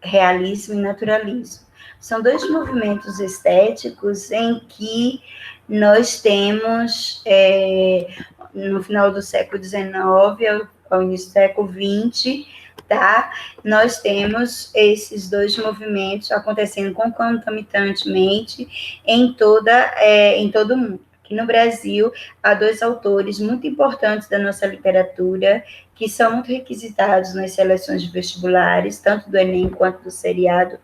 realismo e naturalismo. São dois movimentos estéticos em que nós temos, no final do século XIX ao início do século XX, tá? Nós temos esses dois movimentos acontecendo concomitantemente em todo o mundo. Aqui no Brasil, há dois autores muito importantes da nossa literatura, que são muito requisitados nas seleções de vestibulares, tanto do Enem quanto do seriado,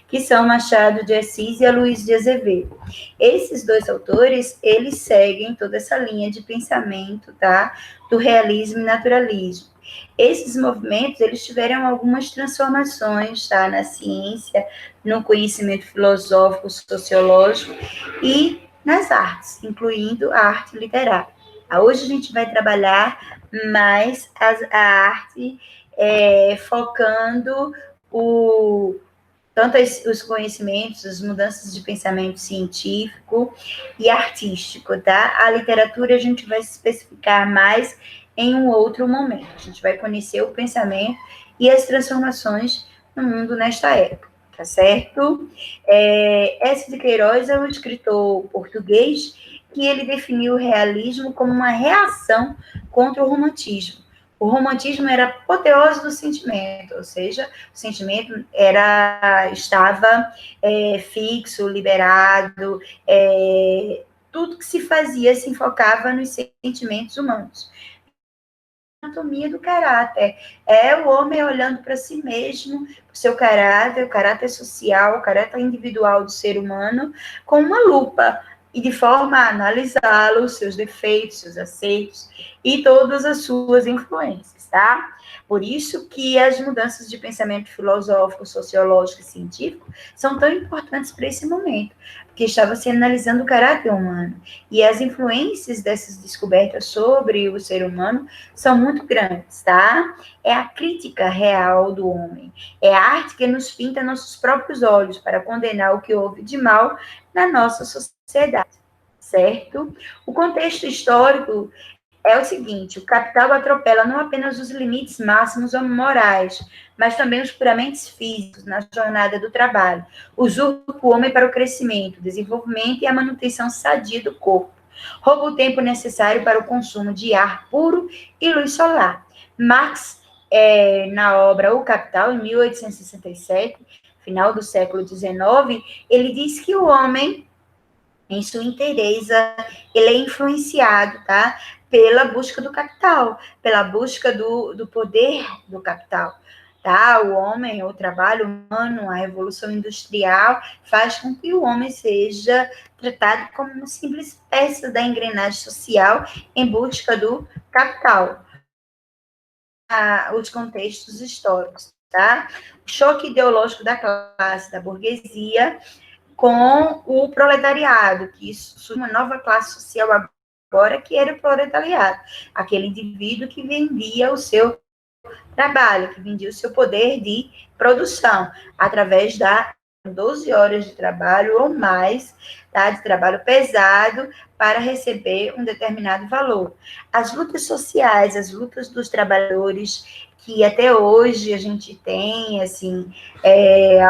que são Machado de Assis e Aloysio de Azevedo. Esses dois autores, eles seguem toda essa linha de pensamento, tá? Do realismo e naturalismo. Esses movimentos, eles tiveram algumas transformações, tá? Na ciência, no conhecimento filosófico, sociológico e nas artes, incluindo a arte literária. Hoje a gente vai trabalhar mais a arte focando tanto os conhecimentos, as mudanças de pensamento científico e artístico, tá? A literatura a gente vai se especificar mais em um outro momento. A gente vai conhecer o pensamento e as transformações no mundo nesta época, tá certo? Écio de Queiroz é um escritor português que ele definiu o realismo como uma reação contra o romantismo. O romantismo era a apoteose do sentimento, ou seja, o sentimento estava fixo, liberado, tudo que se fazia se enfocava nos sentimentos humanos. Anatomia do caráter. É o homem olhando para si mesmo, para o seu caráter, o caráter social, o caráter individual do ser humano, com uma lupa, e de forma a analisá-lo, seus defeitos, seus acertos e todas as suas influências, tá? Por isso que as mudanças de pensamento filosófico, sociológico e científico são tão importantes para esse momento, porque estava se analisando o caráter humano, e as influências dessas descobertas sobre o ser humano são muito grandes, tá? É a crítica real do homem, é a arte que nos pinta nossos próprios olhos para condenar o que houve de mal na nossa sociedade, certo? O contexto histórico é o seguinte: o capital atropela não apenas os limites máximos ou morais, mas também os puramente físicos na jornada do trabalho. Usurpa o homem para o crescimento, desenvolvimento e a manutenção sadia do corpo. Rouba o tempo necessário para o consumo de ar puro e luz solar. Marx, na obra O Capital, em 1867, final do século XIX, ele diz que o homem, em sua inteireza, ele é influenciado, tá? Pela busca do capital, pela busca do poder do capital, tá? O homem, o trabalho humano, a revolução industrial faz com que o homem seja tratado como uma simples peça da engrenagem social em busca do capital. Os contextos históricos, tá? O choque ideológico da classe, da burguesia, com o proletariado, que isso surge uma nova classe social agora, que era o proletariado, aquele indivíduo que vendia o seu trabalho, que vendia o seu poder de produção, através da 12 horas de trabalho ou mais, tá, de trabalho pesado, para receber um determinado valor. As lutas sociais, as lutas dos trabalhadores, que até hoje a gente tem, assim,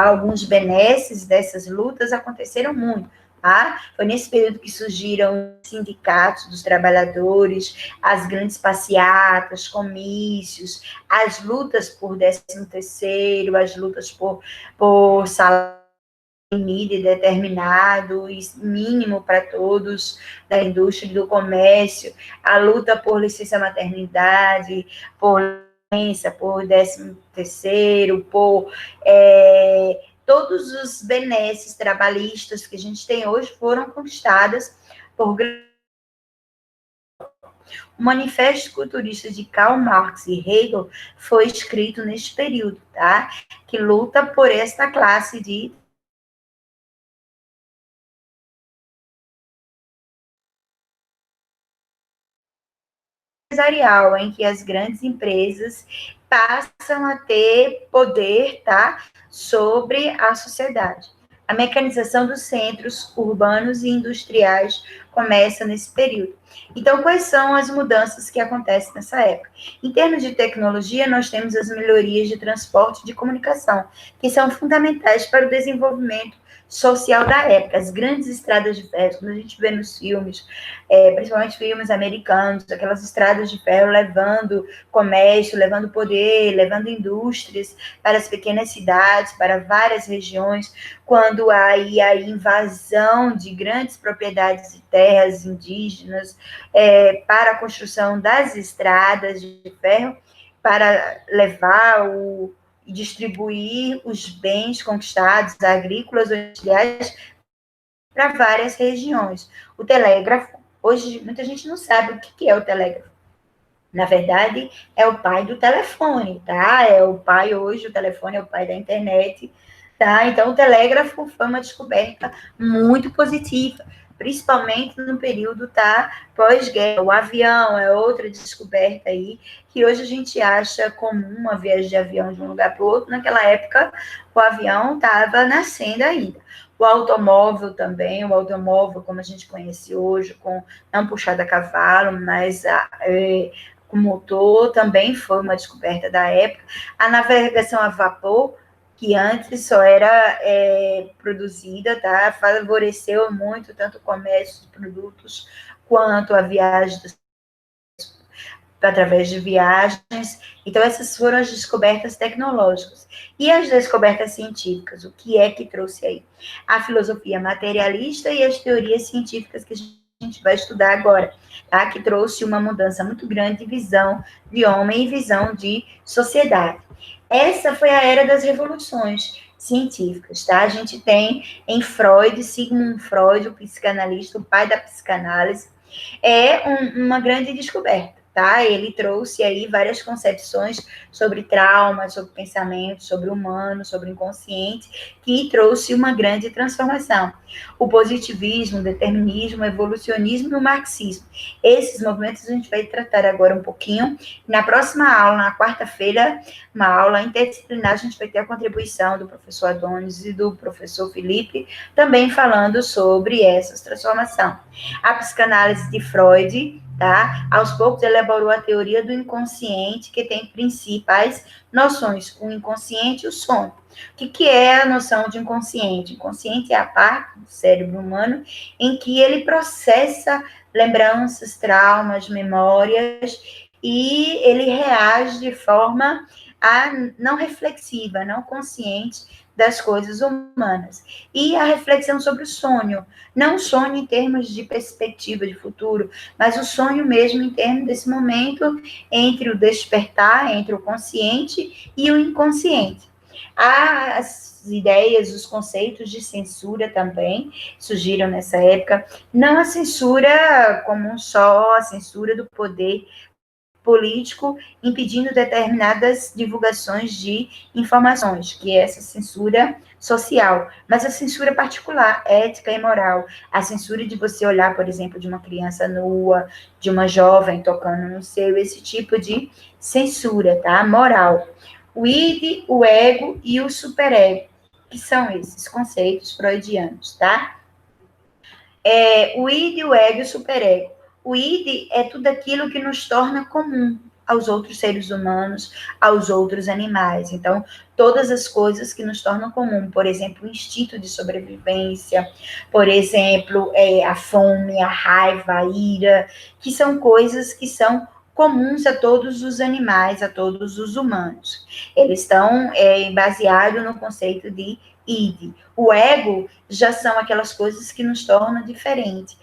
alguns benesses dessas lutas aconteceram muito, tá? Foi nesse período que surgiram os sindicatos dos trabalhadores, as grandes passeatas, comícios, as lutas por 13º, as lutas por salário determinado e mínimo para todos da indústria e do comércio, a luta por licença maternidade, por licença, por 13º, por todos os benesses trabalhistas que a gente tem hoje foram conquistadas por o Manifesto Culturista de Karl Marx e Hegel foi escrito neste período, tá? Que luta por esta classe de empresarial, em que as grandes empresas passam a ter poder, tá, sobre a sociedade. A mecanização dos centros urbanos e industriais começa nesse período. Então, quais são as mudanças que acontecem nessa época? Em termos de tecnologia, nós temos as melhorias de transporte e de comunicação, que são fundamentais para o desenvolvimento social da época. As grandes estradas de ferro, quando a gente vê nos filmes, principalmente filmes americanos, aquelas estradas de ferro levando comércio, levando poder, levando indústrias para as pequenas cidades, para várias regiões, quando há aí a invasão de grandes propriedades de terras indígenas para a construção das estradas de ferro, para levar e distribuir os bens conquistados, agrícolas ou industriais, para várias regiões. O telégrafo, hoje muita gente não sabe o que é o telégrafo. Na verdade, é o pai do telefone, tá? É o pai hoje, o telefone é o pai da internet, tá? Então, o telégrafo foi uma descoberta muito positiva, principalmente no período, tá, pós-guerra. O avião é outra descoberta aí, que hoje a gente acha comum uma viagem de avião de um lugar para o outro. Naquela época, o avião estava nascendo ainda. O automóvel também, o automóvel como a gente conhece hoje, com não puxada a cavalo, mas com motor, também foi uma descoberta da época. A navegação a vapor, que antes só era produzida, tá? Favoreceu muito tanto o comércio de produtos quanto a viagem através de viagens. Então, essas foram as descobertas tecnológicas. E as descobertas científicas, o que é que trouxe aí? A filosofia materialista e as teorias científicas que a gente vai estudar agora, tá? Que trouxe uma mudança muito grande de visão de homem e visão de sociedade. Essa foi a era das revoluções científicas, tá? A gente tem em Freud, Sigmund Freud, o psicanalista, o pai da psicanálise, uma grande descoberta, tá? Ele trouxe aí várias concepções sobre trauma, sobre pensamento, sobre o humano, sobre o inconsciente, que trouxe uma grande transformação. O positivismo, o determinismo, o evolucionismo e o marxismo. Esses movimentos a gente vai tratar agora um pouquinho. Na próxima aula, na quarta-feira, uma aula interdisciplinar, a gente vai ter a contribuição do professor Adonis e do professor Felipe, também falando sobre essas transformações. A psicanálise de Freud, tá? Aos poucos elaborou a teoria do inconsciente, que tem principais noções, o inconsciente e o sonho. O que é a noção de inconsciente? Inconsciente é a parte do cérebro humano em que ele processa lembranças, traumas, memórias, e ele reage de forma não reflexiva, não consciente das coisas humanas. E a reflexão sobre o sonho, não o sonho em termos de perspectiva de futuro, mas o sonho mesmo em termos desse momento entre o despertar, entre o consciente e o inconsciente. As ideias, os conceitos de censura também surgiram nessa época, não a censura como só a censura do poder político impedindo determinadas divulgações de informações, que é essa censura social, mas a censura particular, ética e moral, a censura de você olhar, por exemplo, de uma criança nua, de uma jovem tocando no seu, esse tipo de censura, tá? Moral. O id, o ego e o superego, que são esses conceitos freudianos, tá? O id, o ego e o superego. O id é tudo aquilo que nos torna comum aos outros seres humanos, aos outros animais. Então, todas as coisas que nos tornam comum, por exemplo, o instinto de sobrevivência, por exemplo, a fome, a raiva, a ira, que são coisas que são comuns a todos os animais, a todos os humanos. Eles estão baseados no conceito de id. O ego já são aquelas coisas que nos tornam diferente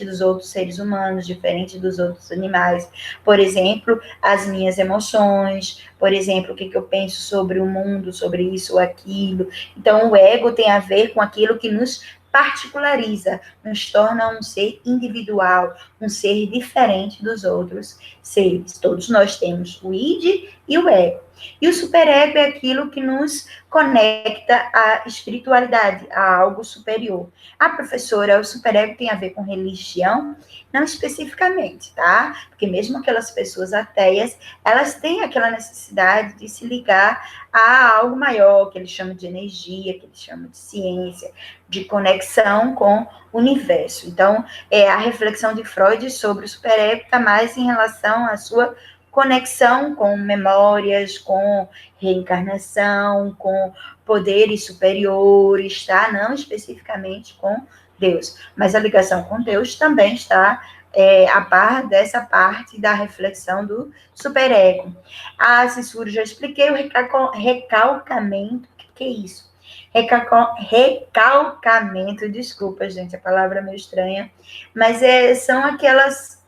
dos outros seres humanos, diferente dos outros animais. Por exemplo, as minhas emoções, por exemplo, o que eu penso sobre o mundo, sobre isso ou aquilo. Então, o ego tem a ver com aquilo que nos particulariza, nos torna um ser individual, um ser diferente dos outros seres. Todos nós temos o id e o ego. E o superego é aquilo que nos conecta à espiritualidade, a algo superior. A professora, o superego tem a ver com religião? Não especificamente, tá? Porque mesmo aquelas pessoas ateias, elas têm aquela necessidade de se ligar a algo maior, que eles chamam de energia, que eles chamam de ciência, de conexão com o universo. Então, a reflexão de Freud sobre o superego está mais em relação à sua conexão com memórias, com reencarnação, com poderes superiores, tá? Não especificamente com Deus, mas a ligação com Deus também está a par dessa parte da reflexão do superego. A censura, já expliquei, o recalcamento, o que é isso? Recalcamento, desculpa, gente, a palavra é meio estranha, mas são aquelas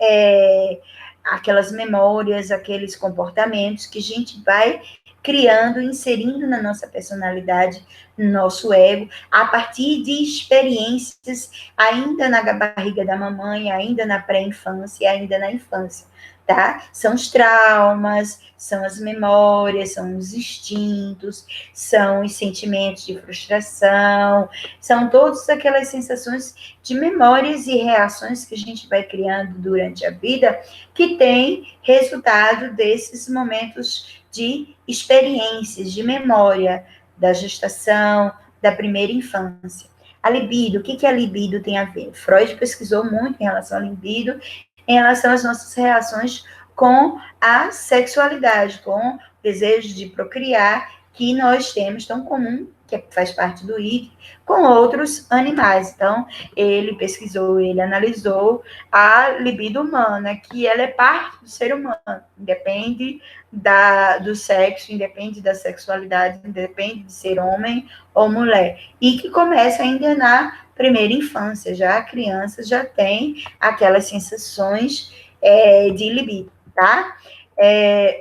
memórias, aqueles comportamentos que a gente vai criando, inserindo na nossa personalidade, no nosso ego, a partir de experiências ainda na barriga da mamãe, ainda na pré-infância, ainda na infância, tá? São os traumas, são as memórias, são os instintos, são os sentimentos de frustração, são todas aquelas sensações de memórias e reações que a gente vai criando durante a vida, que tem resultado desses momentos de experiências, de memória da gestação, da primeira infância. A libido, o que a libido tem a ver? Freud pesquisou muito em relação à libido, em relação às nossas reações com a sexualidade, com o desejo de procriar que nós temos tão comum, que faz parte do id, com outros animais. Então, ele pesquisou, ele analisou a libido humana, que ela é parte do ser humano, independe do sexo, independe da sexualidade, independe de ser homem ou mulher, e que começa ainda na primeira infância, já a criança já tem aquelas sensações de libido, tá?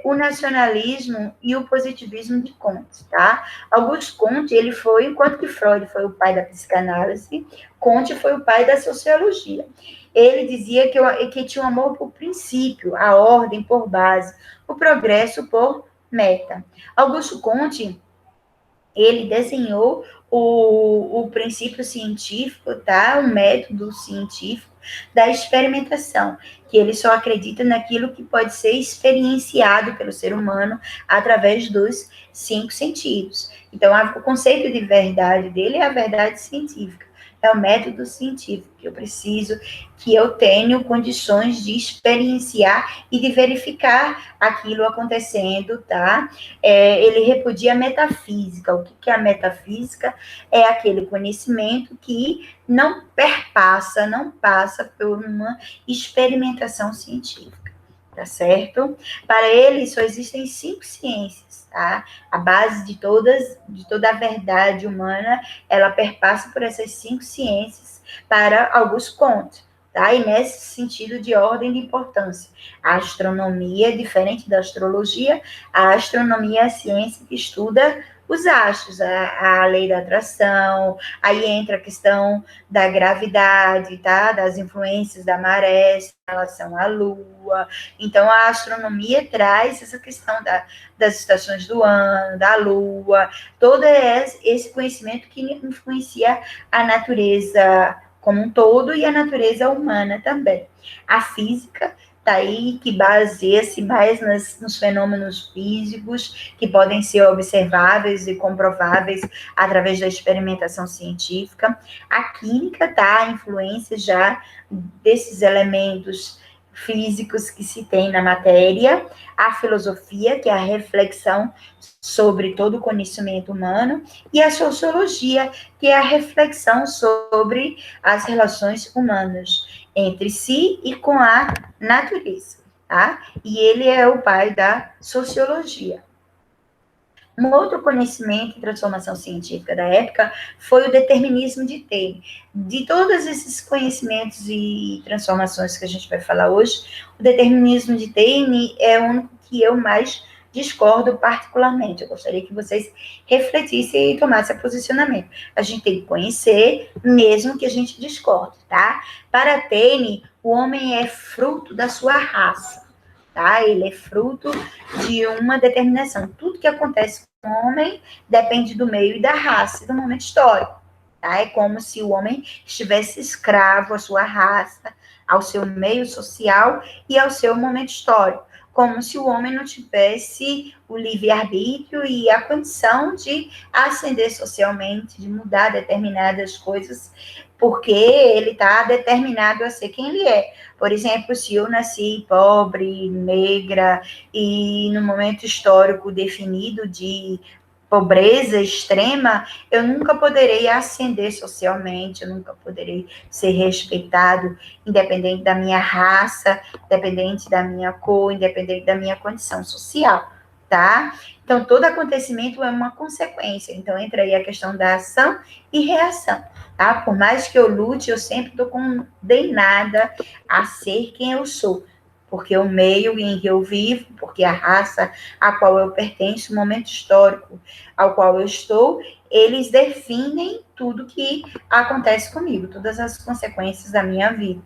O nacionalismo e o positivismo de Comte, tá? Auguste Comte, ele foi, enquanto que Freud foi o pai da psicanálise, Comte foi o pai da sociologia. Ele dizia que tinha um amor por princípio, a ordem por base, o progresso por meta. Auguste Comte, ele desenhou o princípio científico, tá? O método científico da experimentação, que ele só acredita naquilo que pode ser experienciado pelo ser humano através dos 5 sentidos. Então, o conceito de verdade dele é a verdade científica. É o método científico que eu preciso, que eu tenho condições de experienciar e de verificar aquilo acontecendo, tá? Ele repudia a metafísica. O que é a metafísica? É aquele conhecimento que não perpassa, não passa por uma experimentação científica, tá certo? Para ele, só existem 5 ciências, tá? A base de toda a verdade humana, ela perpassa por essas 5 ciências para Auguste Comte, tá? E nesse sentido de ordem de importância. A astronomia, diferente da astrologia, a astronomia é a ciência que estuda os astros, a lei da atração, aí entra a questão da gravidade, tá? Das influências da maré em relação à lua. Então, a astronomia traz essa questão das estações do ano, da lua, todo esse conhecimento que influencia a natureza como um todo e a natureza humana também. A física está aí, que baseia-se mais nos fenômenos físicos que podem ser observáveis e comprováveis através da experimentação científica. A química, tá? A influência já desses elementos físicos que se tem na matéria. A filosofia, que é a reflexão sobre todo o conhecimento humano, e a sociologia, que é a reflexão sobre as relações humanas entre si e com a natureza, tá? E ele é o pai da sociologia. Um outro conhecimento e transformação científica da época foi o determinismo de Taylor. De todos esses conhecimentos e transformações que a gente vai falar hoje, o determinismo de Taylor é o único que eu mais discordo particularmente. Eu gostaria que vocês refletissem e tomassem posicionamento. A gente tem que conhecer, mesmo que a gente discorde, tá? Para Taylor, o homem é fruto da sua raça. tá? Ele é fruto de uma determinação. Tudo que acontece com o homem depende do meio e da raça, do momento histórico, tá? É como se o homem estivesse escravo à sua raça, ao seu meio social e ao seu momento histórico, como se o homem não tivesse o livre-arbítrio e a condição de ascender socialmente, de mudar determinadas coisas, porque ele está determinado a ser quem ele é. Por exemplo, se eu nasci pobre, negra, e no momento histórico definido de pobreza extrema, eu nunca poderei ascender socialmente, eu nunca poderei ser respeitado, independente da minha raça, independente da minha cor, independente da minha condição social, tá? Então, todo acontecimento é uma consequência. Então, entra aí a questão da ação e reação, tá? Por mais que eu lute, eu sempre estou condenada a ser quem eu sou, porque o meio em que eu vivo, porque a raça a qual eu pertenço, o momento histórico ao qual eu estou, eles definem tudo que acontece comigo, todas as consequências da minha vida.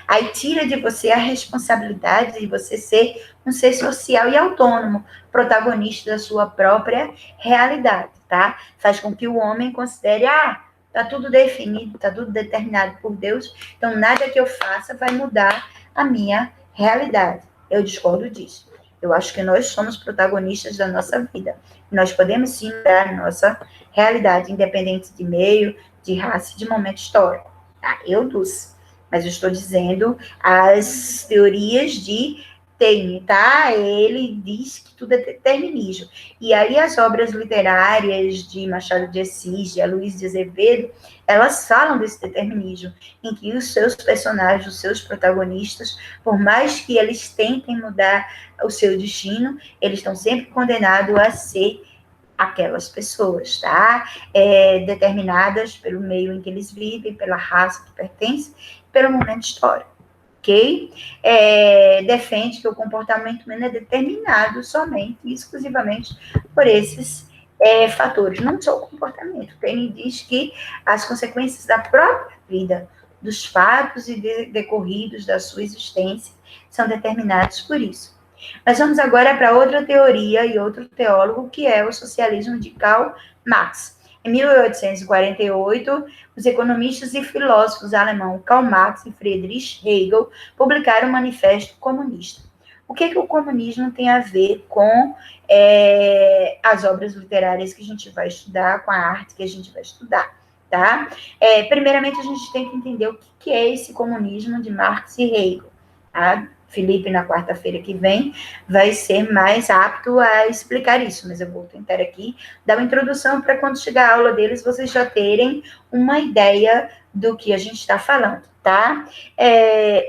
Aí tira de você a responsabilidade de você ser um ser social e autônomo, protagonista da sua própria realidade, tá? Faz com que o homem considere, tá tudo definido, tá tudo determinado por Deus, então nada que eu faça vai mudar a minha realidade. Eu discordo disso. Eu acho que nós somos protagonistas da nossa vida. Nós podemos sim mudar a nossa realidade, independente de meio, de raça e de momento histórico. Tá? Eu disse. Mas eu estou dizendo as teorias de Taine, tá? Ele diz que tudo é determinismo. E aí as obras literárias de Machado de Assis, de Luiz de Azevedo, elas falam desse determinismo, em que os seus personagens, os seus protagonistas, por mais que eles tentem mudar o seu destino, eles estão sempre condenados a ser aquelas pessoas, tá? Determinadas pelo meio em que eles vivem, pela raça que pertencem, pelo momento histórico, ok? Defende que o comportamento humano é determinado somente e exclusivamente por esses fatores, não só o comportamento. Taine diz que as consequências da própria vida, dos fatos e decorridos da sua existência, são determinados por isso. Mas vamos agora para outra teoria e outro teólogo, que é o socialismo de Karl Marx. Em 1848, os economistas e filósofos alemães Karl Marx e Friedrich Hegel publicaram o Manifesto Comunista. O que o comunismo tem a ver com as obras literárias que a gente vai estudar, com a arte que a gente vai estudar, tá? Primeiramente, a gente tem que entender o que é esse comunismo de Marx e Hegel, tá? Felipe, na quarta-feira que vem, vai ser mais apto a explicar isso, mas eu vou tentar aqui dar uma introdução para quando chegar a aula deles, vocês já terem uma ideia do que a gente está falando, tá?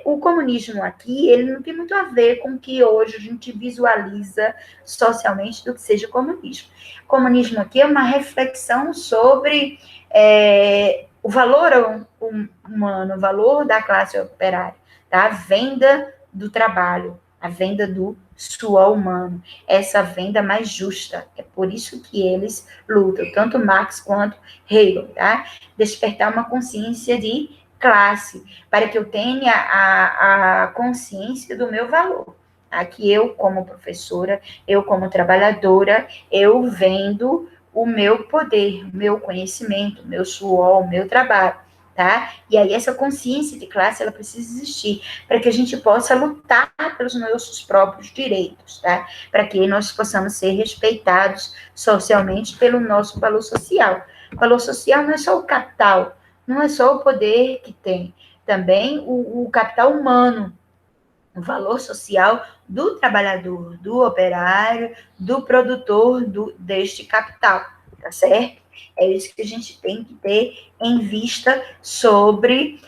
O comunismo aqui, ele não tem muito a ver com o que hoje a gente visualiza socialmente do que seja comunismo. O comunismo aqui é uma reflexão sobre o valor humano, o valor da classe operária, tá? A venda do trabalho, a venda do suor humano, essa venda mais justa. É por isso que eles lutam, tanto Marx quanto Hegel, tá? Despertar uma consciência de classe, para que eu tenha a consciência do meu valor. Aqui eu, como professora, eu como trabalhadora, eu vendo o meu poder, o meu conhecimento, o meu suor, o meu trabalho. Tá? E aí essa consciência de classe, ela precisa existir para que a gente possa lutar pelos nossos próprios direitos, tá? Para que nós possamos ser respeitados socialmente pelo nosso valor social. O valor social não é só o capital, não é só o poder que tem, também o capital humano, o valor social do trabalhador, do operário, do produtor deste capital, tá certo? É isso que a gente tem que ter em vista sobre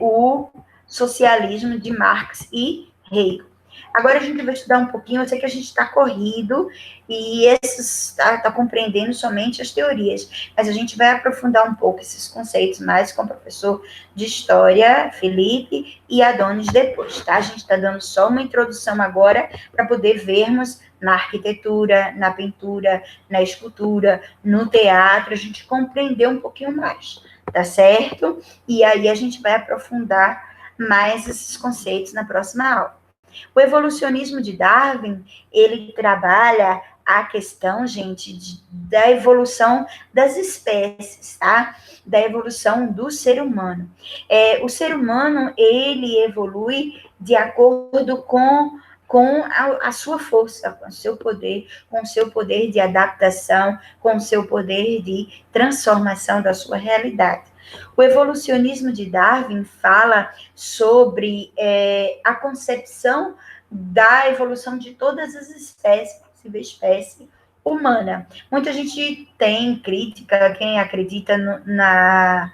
o socialismo de Marx e Hegel. Agora a gente vai estudar um pouquinho, eu sei que a gente está corrido e está compreendendo somente as teorias, mas a gente vai aprofundar um pouco esses conceitos mais com o professor de História, Felipe, e Adonis depois, tá? A gente está dando só uma introdução agora para poder vermos na arquitetura, na pintura, na escultura, no teatro, a gente compreender um pouquinho mais, tá certo? E aí a gente vai aprofundar mais esses conceitos na próxima aula. O evolucionismo de Darwin, ele trabalha a questão, gente, da evolução das espécies, tá? Da evolução do ser humano. O ser humano, ele evolui de acordo com a sua força, com o seu poder de adaptação, com o seu poder de transformação da sua realidade. O evolucionismo de Darwin fala sobre a concepção da evolução de todas as espécies, possível espécie humana. Muita gente tem crítica, quem acredita na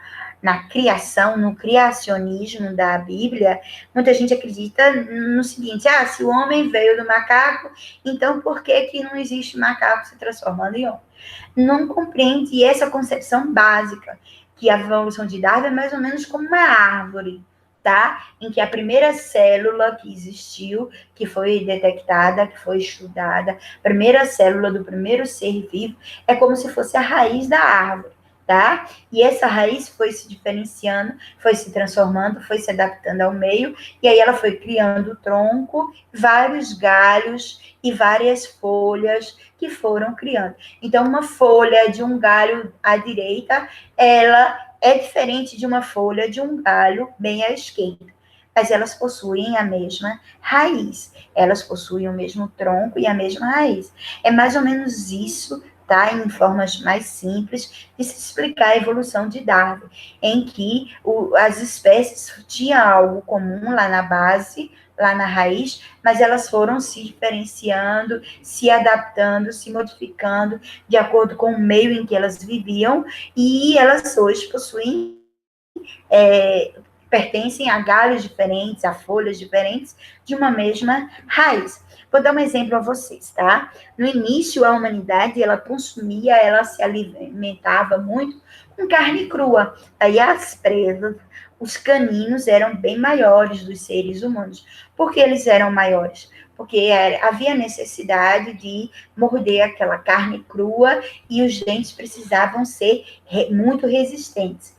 criação, no criacionismo da Bíblia, muita gente acredita no seguinte, se o homem veio do macaco, então por que não existe macaco se transformando em homem? Não compreende essa concepção básica, que a evolução de Darwin é mais ou menos como uma árvore, tá? Em que a primeira célula que existiu, que foi detectada, que foi estudada, a primeira célula do primeiro ser vivo, é como se fosse a raiz da árvore, tá? E essa raiz foi se diferenciando, foi se transformando, foi se adaptando ao meio, e aí ela foi criando o tronco, vários galhos e várias folhas que foram criando. Então, uma folha de um galho à direita, ela é diferente de uma folha de um galho bem à esquerda, mas elas possuem a mesma raiz, elas possuem o mesmo tronco e a mesma raiz. É mais ou menos isso, tá? Em formas mais simples de se explicar a evolução de Darwin, em que as espécies tinham algo comum lá na base, lá na raiz, mas elas foram se diferenciando, se adaptando, se modificando de acordo com o meio em que elas viviam, e elas hoje possuem, pertencem a galhos diferentes, a folhas diferentes, de uma mesma raiz. Vou dar um exemplo a vocês, tá? No início, a humanidade, ela se alimentava muito com carne crua. Aí as presas, os caninos eram bem maiores dos seres humanos. Por que eles eram maiores? Porque havia necessidade de morder aquela carne crua e os dentes precisavam ser muito resistentes.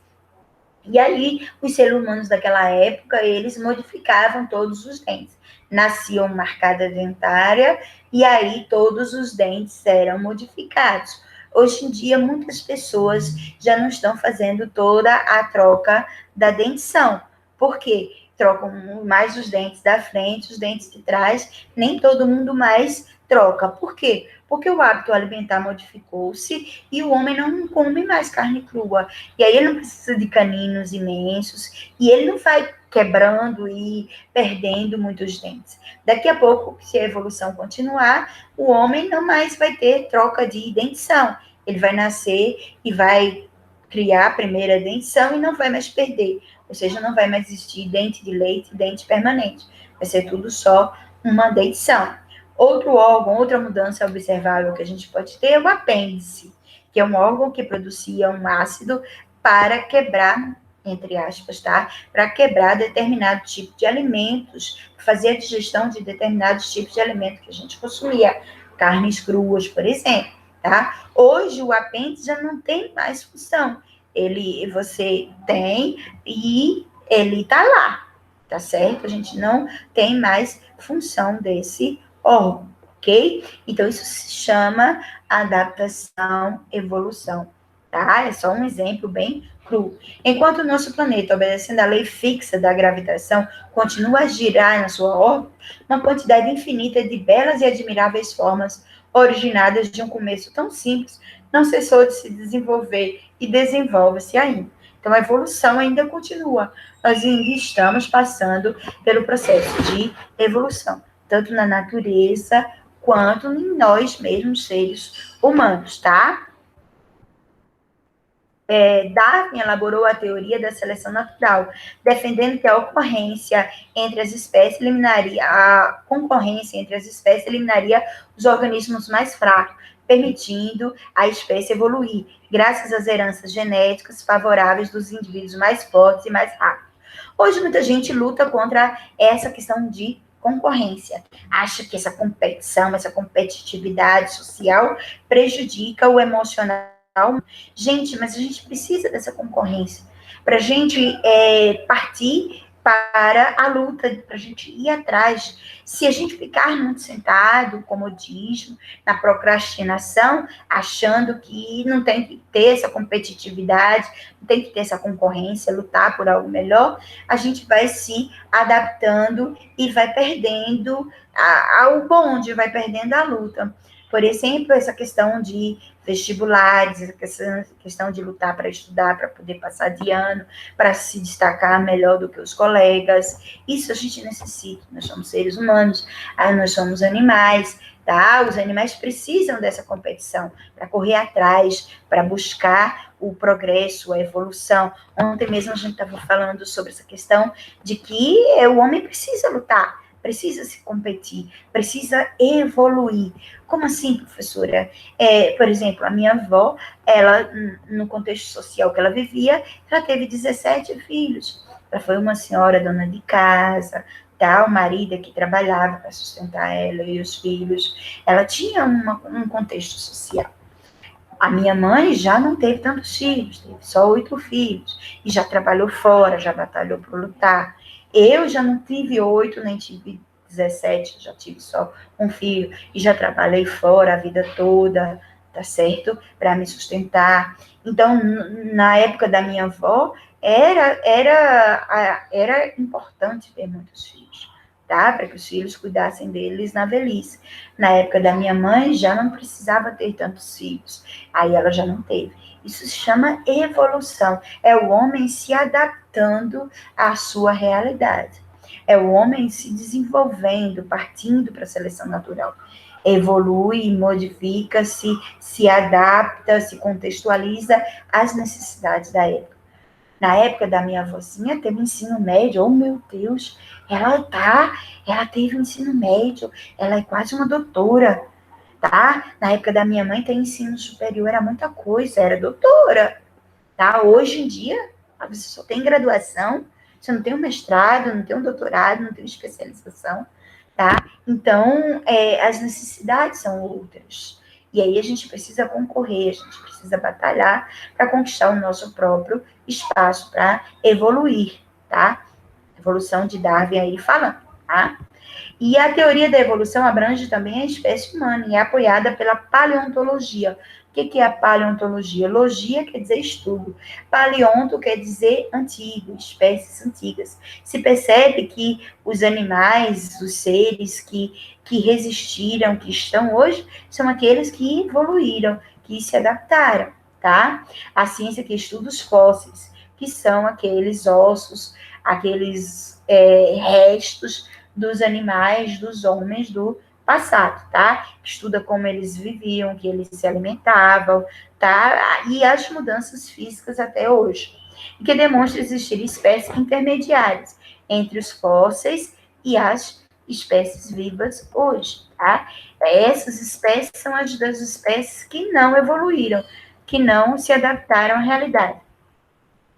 E aí, os seres humanos daquela época, eles modificavam todos os dentes. Nasciam marcada dentária, e aí todos os dentes eram modificados. Hoje em dia, muitas pessoas já não estão fazendo toda a troca da dentição. Por quê? Trocam mais os dentes da frente, os dentes de trás, nem todo mundo mais troca. Por quê? Porque o hábito alimentar modificou-se e o homem não come mais carne crua. E aí ele não precisa de caninos imensos, e ele não vai quebrando e perdendo muitos dentes. Daqui a pouco, se a evolução continuar, o homem não mais vai ter troca de dentição. Ele vai nascer e vai criar a primeira dentição e não vai mais perder. Ou seja, não vai mais existir dente de leite e dente permanente. Vai ser tudo só uma dentição. Outro órgão, outra mudança observável que a gente pode ter é o apêndice, que é um órgão que produzia um ácido para quebrar, entre aspas, tá? Para quebrar determinado tipo de alimentos, fazer a digestão de determinados tipos de alimentos que a gente consumia, carnes cruas, por exemplo, tá? Hoje o apêndice já não tem mais função. Você tem e ele tá lá, tá certo? A gente não tem mais função desse órgão, ok? Então, isso se chama adaptação, evolução, tá? É só um exemplo bem cru. Enquanto o nosso planeta, obedecendo à lei fixa da gravitação, continua a girar na sua órbita, uma quantidade infinita de belas e admiráveis formas originadas de um começo tão simples, não cessou de se desenvolver e desenvolve-se ainda. Então, a evolução ainda continua. Nós ainda estamos passando pelo processo de evolução, tanto na natureza quanto em nós mesmos, seres humanos, tá? Darwin elaborou a teoria da seleção natural, defendendo que a concorrência entre as espécies eliminaria os organismos mais fracos, permitindo a espécie evoluir, graças às heranças genéticas favoráveis dos indivíduos mais fortes e mais rápidos. Hoje, muita gente luta contra essa questão de concorrência. Acha que essa competição, essa competitividade social prejudica o emocional. Gente, mas a gente precisa dessa concorrência para a gente partir para a luta, para a gente ir atrás. Se a gente ficar muito sentado, comodismo, na procrastinação, achando que não tem que ter essa competitividade, não tem que ter essa concorrência, lutar por algo melhor, a gente vai se adaptando e vai perdendo o bonde, vai perdendo a luta. Por exemplo, essa questão de vestibulares, essa questão de lutar para estudar, para poder passar de ano, para se destacar melhor do que os colegas. Isso a gente necessita. Nós somos seres humanos, nós somos animais, tá? Os animais precisam dessa competição para correr atrás, para buscar o progresso, a evolução. Ontem mesmo a gente estava falando sobre essa questão de que o homem precisa lutar, precisa se competir, precisa evoluir. Como assim, professora? Por exemplo, a minha avó, ela, no contexto social que ela vivia, ela teve 17 filhos. Ela foi uma senhora dona de casa, tá? O marido que trabalhava para sustentar ela e os filhos. Ela tinha um contexto social. A minha mãe já não teve tantos filhos, teve só 8 filhos, e já trabalhou fora, já batalhou por lutar. Eu já não tive 8, nem tive 17, já tive só um filho, e já trabalhei fora a vida toda, tá certo? Para me sustentar. Então, na época da minha avó, era importante ter muitos filhos, tá? Para que os filhos cuidassem deles na velhice. Na época da minha mãe, já não precisava ter tantos filhos. Aí ela já não teve. Isso se chama evolução. É o homem se adaptando à sua realidade. É o homem se desenvolvendo, partindo para a seleção natural. Evolui, modifica-se, se adapta, se contextualiza às necessidades da época. Na época da minha avózinha, teve ensino médio, oh meu Deus, ela teve ensino médio, ela é quase uma doutora, tá? Na época da minha mãe, tem ensino superior, era muita coisa, era doutora, tá? Hoje em dia, você só tem graduação, você não tem um mestrado, não tem um doutorado, não tem uma especialização, tá? Então, as necessidades são outras. E aí a gente precisa concorrer, a gente precisa batalhar para conquistar o nosso próprio espaço, para evoluir, tá? Evolução de Darwin aí falando, tá? E a teoria da evolução abrange também a espécie humana e é apoiada pela paleontologia. O que é a paleontologia? Logia quer dizer estudo. Paleonto quer dizer antigo, espécies antigas. Se percebe que os animais, os seres que resistiram, que estão hoje, são aqueles que evoluíram, que se adaptaram, tá? A ciência que estuda os fósseis, que são aqueles ossos, aqueles restos dos animais, dos homens do passado, tá? Estuda como eles viviam, que eles se alimentavam, tá? E as mudanças físicas até hoje. E que demonstra existir espécies intermediárias entre os fósseis e as espécies vivas hoje, tá? Essas espécies são as das espécies que não evoluíram, que não se adaptaram à realidade.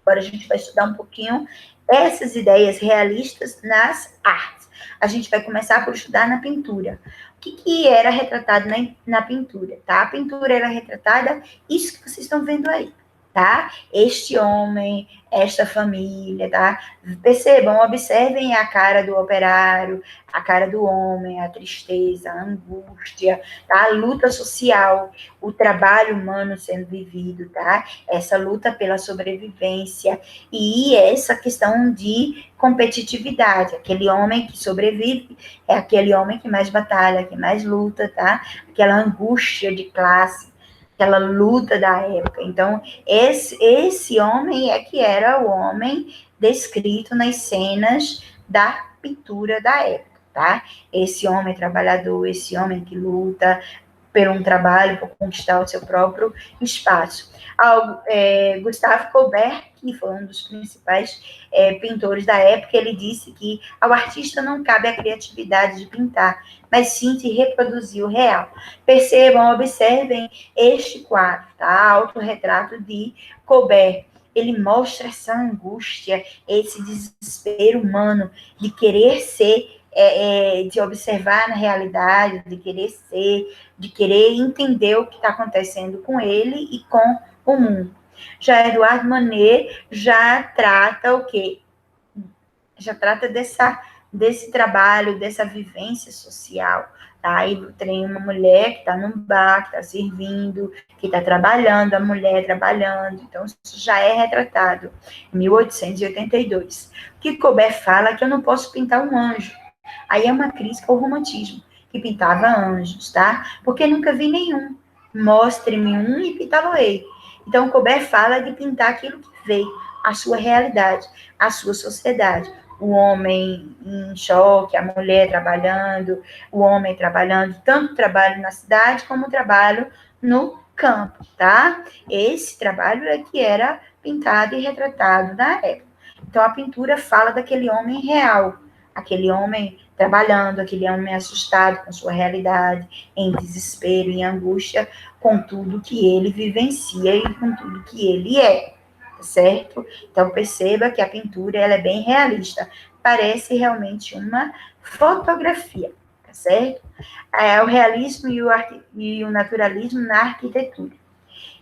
Agora a gente vai estudar um pouquinho essas ideias realistas nas artes. A gente vai começar por estudar na pintura. O que era retratado na pintura, tá? A pintura era retratada isso que vocês estão vendo aí, tá? Este homem, esta família, tá? Percebam, observem a cara do operário, a cara do homem, a tristeza, a angústia, tá? A luta social, o trabalho humano sendo vivido, tá? Essa luta pela sobrevivência e essa questão de competitividade. Aquele homem que sobrevive é aquele homem que mais batalha, que mais luta, tá? Aquela angústia de classe, aquela luta da época. Então, esse homem é que era o homem descrito nas cenas da pintura da época, tá? Esse homem trabalhador, esse homem que luta por um trabalho, por conquistar o seu próprio espaço. Gustave Courbet, que foi um dos principais pintores da época, ele disse que ao artista não cabe a criatividade de pintar, mas sim de reproduzir o real. Percebam, observem este quadro, tá? Autorretrato de Courbet. Ele mostra essa angústia, esse desespero humano de querer ser, de observar na realidade, de querer ser, de querer entender o que está acontecendo com ele e com o mundo. Já Eduardo Manet já trata o quê? já trata desse trabalho, dessa vivência social. Tá? Aí tem uma mulher que está num bar, que está servindo, que está trabalhando, a mulher trabalhando. Então, isso já é retratado em 1882. O que Colbert fala é que eu não posso pintar um anjo. Aí é uma crítica ao romantismo, que pintava anjos, tá? Porque nunca vi nenhum. Mostre-me um e pintá-lo-ei. Então, Colbert fala de pintar aquilo que veio, a sua realidade, a sua sociedade. O homem em choque, a mulher trabalhando, o homem trabalhando, tanto trabalho na cidade como trabalho no campo, tá? Esse trabalho é que era pintado e retratado na época. Então, a pintura fala daquele homem real, aquele homem trabalhando, aquele homem assustado com sua realidade, em desespero, em angústia, com tudo que ele vivencia e com tudo que ele é, certo? Então, perceba que a pintura ela é bem realista, parece realmente uma fotografia, tá certo? É o realismo e o naturalismo na arquitetura.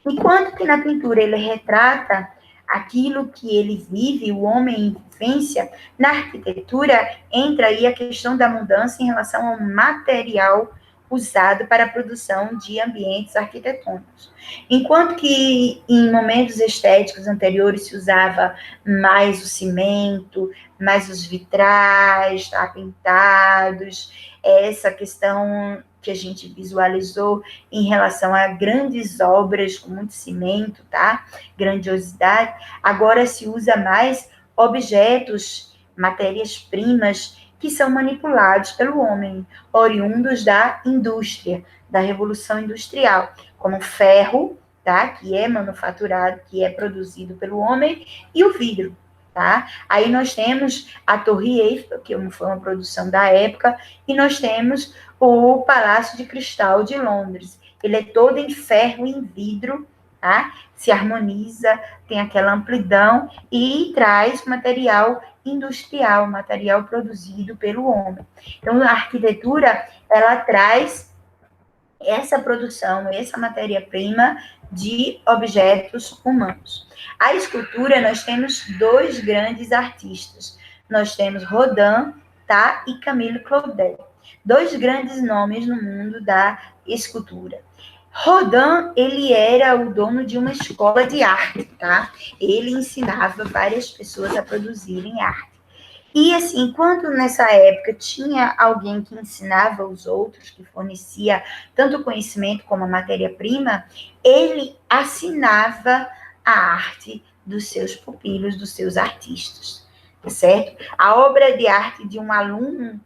Enquanto que na pintura ele retrata aquilo que ele vive, o homem em vivência, na arquitetura entra aí a questão da mudança em relação ao material usado para a produção de ambientes arquitetônicos. Enquanto que em momentos estéticos anteriores se usava mais o cimento, mais os vitrais, tá, pintados, essa questão que a gente visualizou em relação a grandes obras com muito cimento, tá? Grandiosidade. Agora se usa mais objetos, matérias-primas que são manipulados pelo homem, oriundos da indústria, da revolução industrial, como o ferro, tá? Que é manufaturado, que é produzido pelo homem, e o vidro. Tá? Aí nós temos a Torre Eiffel, que foi uma produção da época, e nós temos o Palácio de Cristal de Londres. Ele é todo em ferro e em vidro, tá? Se harmoniza, tem aquela amplidão e traz material industrial, material produzido pelo homem. Então, a arquitetura, ela traz essa produção, essa matéria-prima de objetos humanos. A escultura, nós temos dois grandes artistas. Nós temos Rodin, tá? E Camille Claudel. Dois grandes nomes no mundo da escultura. Rodin, ele era o dono de uma escola de arte, tá? Ele ensinava várias pessoas a produzirem arte. E assim, enquanto nessa época tinha alguém que ensinava os outros, que fornecia tanto conhecimento como a matéria-prima, ele assinava a arte dos seus pupilos, dos seus artistas, tá certo? A obra de arte de um aluno,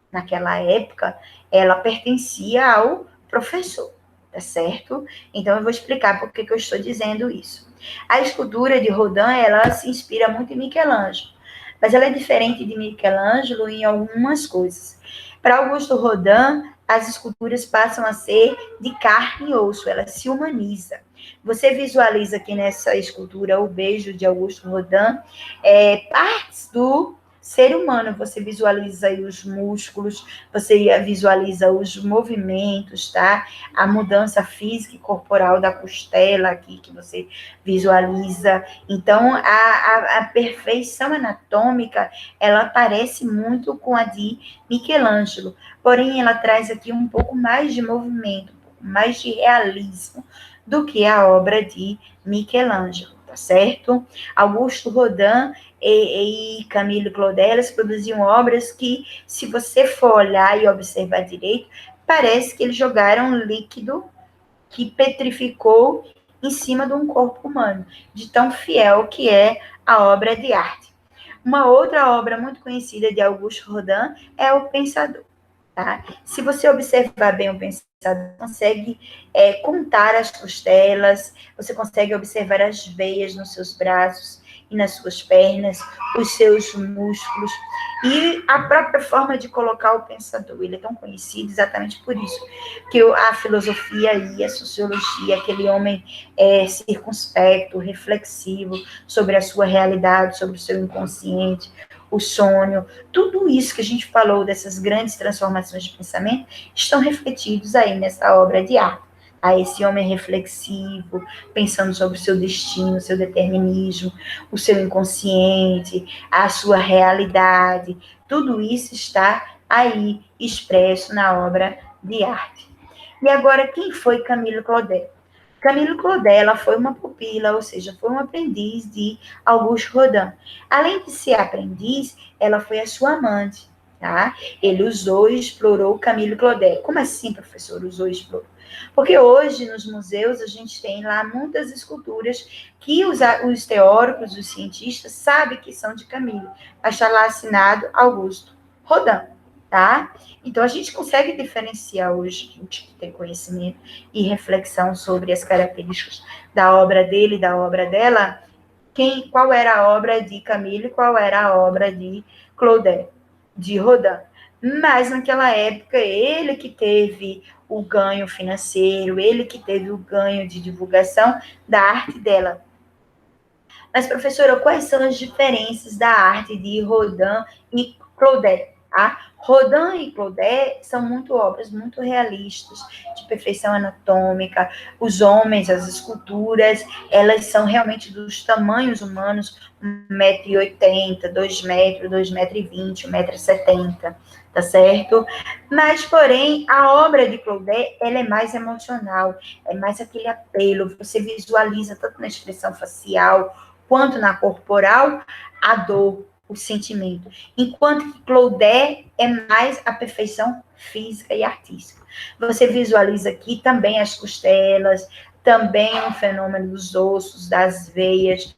naquela época, ela pertencia ao professor, tá certo? Então, eu vou explicar por que eu estou dizendo isso. A escultura de Rodin, ela se inspira muito em Michelangelo, mas ela é diferente de Michelangelo em algumas coisas. Para Augusto Rodin, as esculturas passam a ser de carne e osso, ela se humaniza. Você visualiza aqui nessa escultura o beijo de Augusto Rodin, partes do ser humano, você visualiza aí os músculos, você visualiza os movimentos, tá? A mudança física e corporal da costela aqui, que você visualiza. Então, a perfeição anatômica, ela parece muito com a de Michelangelo, porém, ela traz aqui um pouco mais de movimento, um pouco mais de realismo do que a obra de Michelangelo, tá certo? Augusto Rodin e Camille Claudel, elas produziam obras que, se você for olhar e observar direito, parece que eles jogaram um líquido que petrificou em cima de um corpo humano, de tão fiel que é a obra de arte. Uma outra obra muito conhecida de Augusto Rodin é O Pensador. Tá? Se você observar bem o pensador, consegue contar as costelas, você consegue observar as veias nos seus braços e nas suas pernas, os seus músculos, e a própria forma de colocar o pensador. Ele é tão conhecido exatamente por isso, que a filosofia e a sociologia, aquele homem circunspecto, reflexivo sobre a sua realidade, sobre o seu inconsciente, o sonho, tudo isso que a gente falou dessas grandes transformações de pensamento estão refletidos aí nessa obra de arte, a esse homem reflexivo, pensando sobre o seu destino, o seu determinismo, o seu inconsciente, a sua realidade. Tudo isso está aí expresso na obra de arte. E agora, quem foi Camille Claudel? Camille Claudel, ela foi uma pupila, ou seja, foi uma aprendiz de Auguste Rodin. Além de ser aprendiz, ela foi a sua amante, tá? Ele usou e explorou Camille Claudel. Como assim, professor, usou e explorou? Porque hoje, nos museus, a gente tem lá muitas esculturas que os teóricos, os cientistas, sabem que são de Camille, mas está lá assinado Augusto Rodin, tá? Então, a gente consegue diferenciar hoje, a gente que tem conhecimento e reflexão sobre as características da obra dele, da obra dela, qual era a obra de Camille, qual era a obra de Claudel, de Rodin. Mas naquela época, ele que teve o ganho financeiro, ele que teve o ganho de divulgação da arte dela. Mas, professora, quais são as diferenças da arte de Rodin e Claudel? Rodin e Claudel são obras muito realistas, de perfeição anatômica. Os homens, as esculturas, elas são realmente dos tamanhos humanos, 1,80 m, 2 metros, 2,20 m, 1,70 m, tá certo? Mas, porém, a obra de Claudel, ela é mais emocional, é mais aquele apelo, você visualiza tanto na expressão facial, quanto na corporal, a dor, o sentimento. Enquanto que Claudel é mais a perfeição física e artística. Você visualiza aqui também as costelas, também o fenômeno dos ossos, das veias,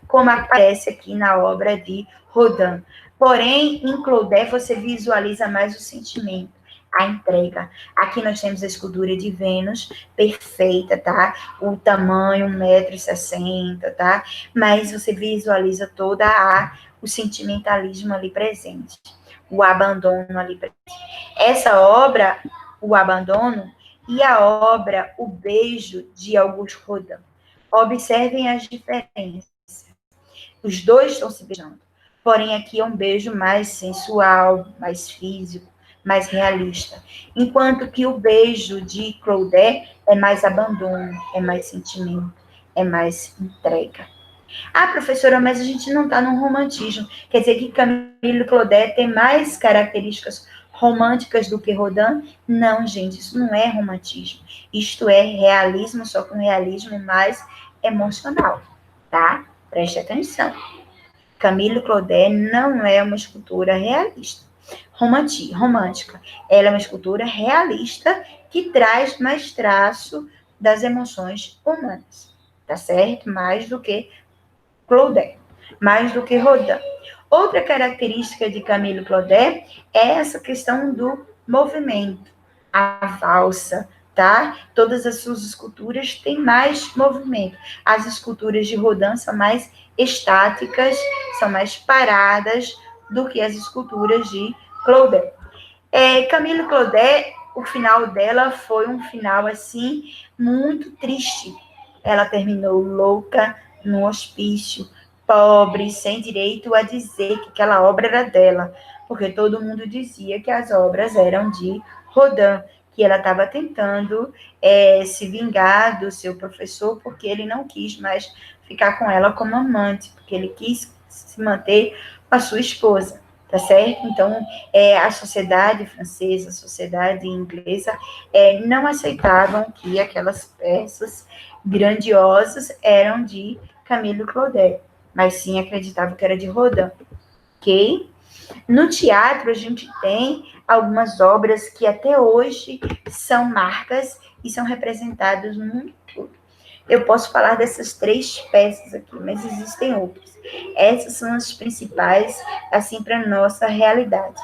como aparece aqui na obra de Rodin. Porém, em Claudel, você visualiza mais o sentimento, a entrega. Aqui nós temos a escultura de Vênus, perfeita, tá? O tamanho, 1,60 m, tá? Mas você visualiza o sentimentalismo ali presente, o abandono ali presente. Essa obra, O Abandono, e a obra O Beijo, de Auguste Rodin. Observem as diferenças. Os dois estão se beijando. Porém, aqui é um beijo mais sensual, mais físico, mais realista. Enquanto que o beijo de Claudel é mais abandono, é mais sentimento, é mais entrega. Professora, mas a gente não está no romantismo. Quer dizer que Camille Claudel tem mais características românticas do que Rodin? Não, gente, isso não é romantismo. Isto é realismo, só que um realismo mais emocional, tá? Preste atenção. Camille Claudel não é uma escultura realista, romântica. Ela é uma escultura realista que traz mais traço das emoções humanas, tá certo? Mais do que Claudel, mais do que Rodin. Outra característica de Camille Claudel é essa questão do movimento, a valsa, tá? Todas as suas esculturas têm mais movimento. As esculturas de Rodin são mais estáticas, são mais paradas do que as esculturas de Claudel. Camille Claudel, o final dela foi um final, assim, muito triste. Ela terminou louca no hospício, pobre, sem direito a dizer que aquela obra era dela, porque todo mundo dizia que as obras eram de Rodin, que ela estava tentando se vingar do seu professor, porque ele não quis mais ficar com ela como amante, porque ele quis se manter com a sua esposa, tá certo? Então, a sociedade francesa, a sociedade inglesa, não aceitavam que aquelas peças grandiosas eram de Camille Claudel, mas sim acreditavam que era de Rodin, ok? No teatro, a gente tem algumas obras que até hoje são marcas e são representadas no mundo todo. Eu posso falar dessas 3 peças aqui, mas existem outras. Essas são as principais, assim, para a nossa realidade.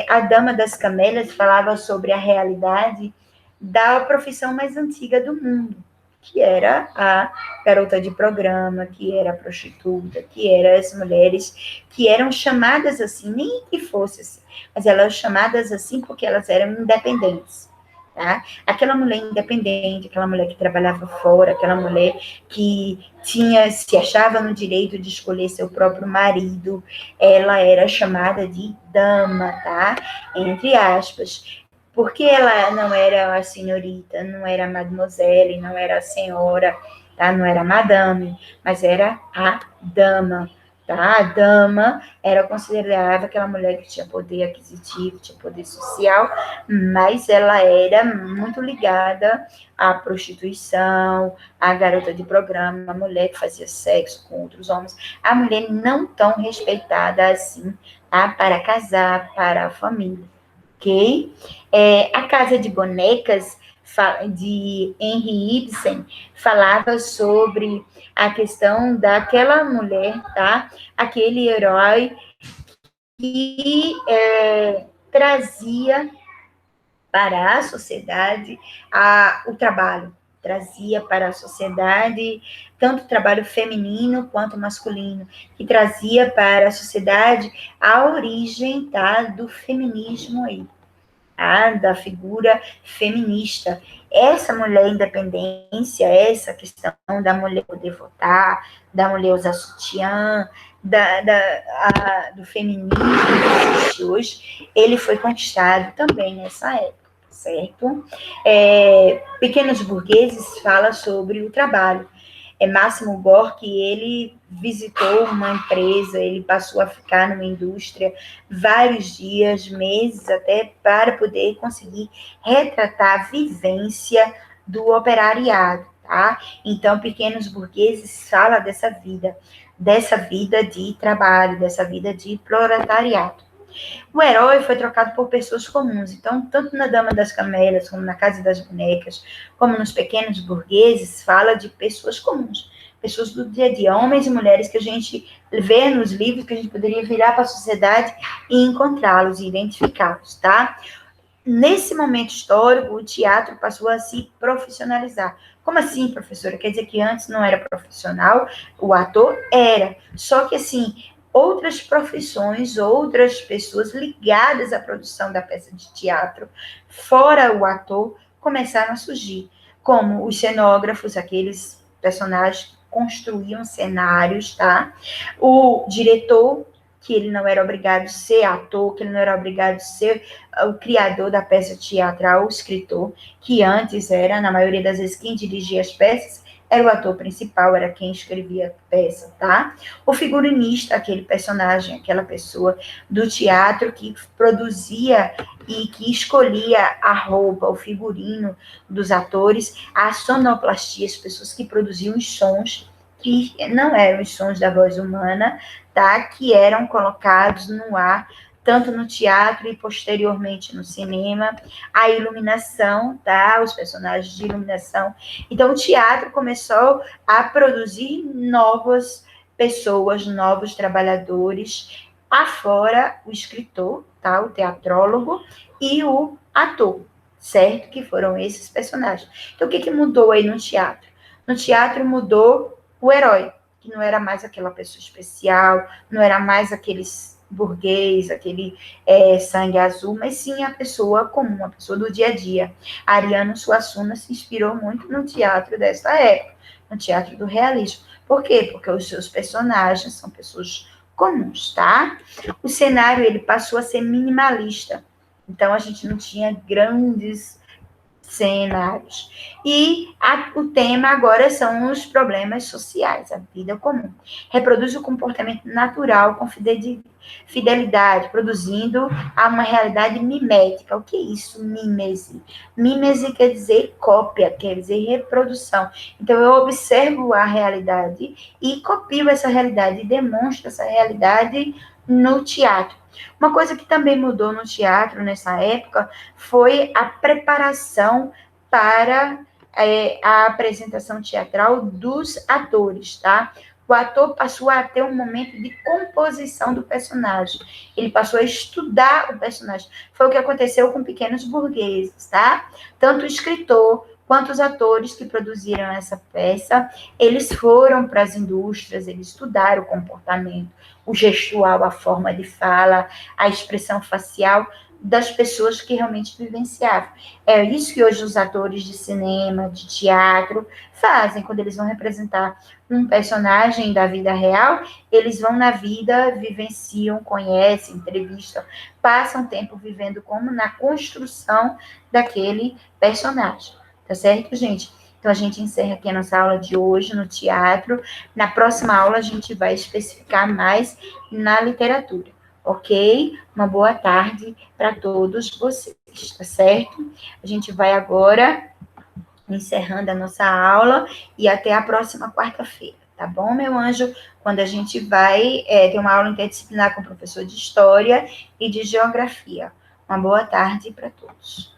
A Dama das Camélias falava sobre a realidade da profissão mais antiga do mundo, que era a garota de programa, que era a prostituta, que eram as mulheres que eram chamadas assim, nem que fosse assim, mas elas eram chamadas assim porque elas eram independentes, tá? Aquela mulher independente, aquela mulher que trabalhava fora, aquela mulher que se achava no direito de escolher seu próprio marido, ela era chamada de dama, tá? Entre aspas. Porque ela não era a senhorita, não era a mademoiselle, não era a senhora, tá? Não era a madame, mas era a dama, tá? A dama era considerada aquela mulher que tinha poder aquisitivo, tinha poder social, mas ela era muito ligada à prostituição, à garota de programa, a mulher que fazia sexo com outros homens, a mulher não tão respeitada assim, tá? Para casar, para a família, ok? A Casa de Bonecas, de Henry Ibsen, falava sobre a questão daquela mulher, tá? Aquele herói que trazia para a sociedade o trabalho, trazia para a sociedade tanto o trabalho feminino quanto masculino, que trazia para a sociedade a origem, tá, do feminismo aí, tá, da figura feminista. Essa mulher independência, essa questão da mulher poder votar, da mulher usar sutiã, do feminismo que existe hoje, ele foi conquistado também nessa época, certo? Pequenos Burgueses fala sobre o trabalho. Máximo Gorki, ele visitou uma empresa, ele passou a ficar numa indústria vários dias, meses até, para poder conseguir retratar a vivência do operariado, tá? Então, Pequenos Burgueses fala dessa vida de trabalho, dessa vida de proletariado. O herói foi trocado por pessoas comuns. Então, tanto na Dama das Camélias, como na Casa das Bonecas, como nos Pequenos Burgueses, fala de pessoas comuns, pessoas do dia a dia, homens e mulheres que a gente vê nos livros, que a gente poderia virar para a sociedade e encontrá-los e identificá-los, tá? Nesse momento histórico, o teatro passou a se profissionalizar. Como assim, professora? Quer dizer que antes não era profissional? O ator era. Só que, assim, outras profissões, outras pessoas ligadas à produção da peça de teatro, fora o ator, começaram a surgir. Como os cenógrafos, aqueles personagens que construíam cenários, tá? O diretor, que ele não era obrigado a ser ator, que ele não era obrigado a ser o criador da peça teatral, o escritor, que antes era, na maioria das vezes, quem dirigia as peças, era o ator principal, era quem escrevia a peça, tá? O figurinista, aquele personagem, aquela pessoa do teatro que produzia e que escolhia a roupa, o figurino dos atores, a sonoplastia, as pessoas que produziam os sons, que não eram os sons da voz humana, tá? Que eram colocados no ar, tanto no teatro e posteriormente no cinema, a iluminação, tá? Os personagens de iluminação. Então, o teatro começou a produzir novas pessoas, novos trabalhadores, afora o escritor, tá? O teatrólogo e o ator, certo? Que foram esses personagens. Então, o que mudou aí no teatro? No teatro mudou o herói, que não era mais aquela pessoa especial, não era mais aqueles burguês, aquele sangue azul, mas sim a pessoa comum, a pessoa do dia a dia. Ariano Suassuna se inspirou muito no teatro dessa época, no teatro do realismo. Por quê? Porque os seus personagens são pessoas comuns, tá? O cenário, ele passou a ser minimalista. Então, a gente não tinha grandes cenários. E o tema agora são os problemas sociais, a vida comum. Reproduz o comportamento natural com fidelidade, produzindo a uma realidade mimética. O que é isso, mímese? Mímese quer dizer cópia, quer dizer reprodução. Então, eu observo a realidade e copio essa realidade, e demonstro essa realidade no teatro. Uma coisa que também mudou no teatro nessa época foi a preparação para a apresentação teatral dos atores, tá? O ator passou a ter um momento de composição do personagem. Ele passou a estudar o personagem. Foi o que aconteceu com Pequenos Burgueses, tá? Tanto o escritor quanto os atores que produziram essa peça, eles foram para as indústrias, eles estudaram o comportamento, o gestual, a forma de fala, a expressão facial, das pessoas que realmente vivenciavam. É isso que hoje os atores de cinema, de teatro, fazem. Quando eles vão representar um personagem da vida real, eles vão na vida, vivenciam, conhecem, entrevistam, passam tempo vivendo como na construção daquele personagem. Tá certo, gente? Então, a gente encerra aqui a nossa aula de hoje no teatro. Na próxima aula, a gente vai especificar mais na literatura, ok? Uma boa tarde para todos vocês, tá certo? A gente vai agora encerrando a nossa aula e até a próxima quarta-feira, tá bom, meu anjo? Quando a gente vai ter uma aula interdisciplinar com o professor de História e de Geografia. Uma boa tarde para todos.